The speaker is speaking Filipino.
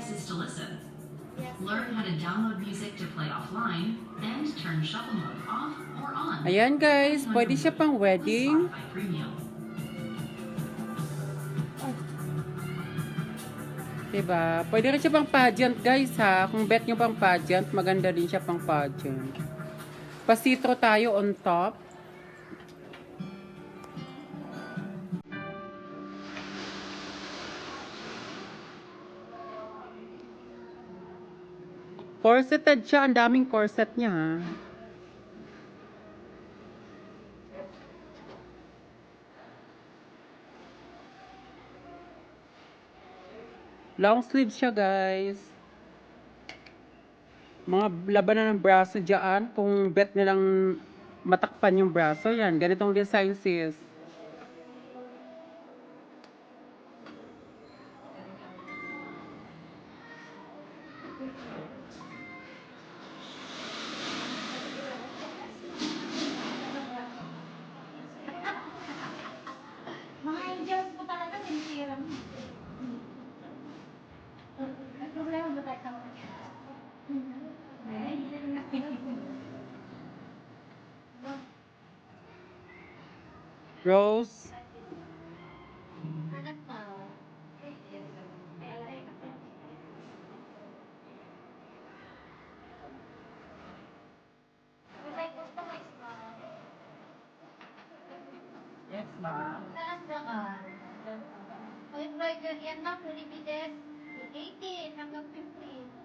devices to listen. Learn how to download music to play offline and turn shuffle mode off or on. Ayan guys, pwede siya pang wedding. Spotify Premium. Diba? Pwede rin siya pang pageant guys ha. Kung bet nyo pang pageant, maganda din siya pang pageant. Pasitro tayo on top. Corseted siya. Ang daming corset niya ha. Long sleeve siya guys. Mga labanan ng braso dyan. Kung bet nilang matakpan yung braso, yan. Ganitong design sis. Mga angels mo talaga, sinisira mo. May problema ba tayo sa mga? Rose. Anak mo. May customize mo. Yes, ma'am. Saan ba ka? O embroidery yan lang, limited. 18 hanggang 15.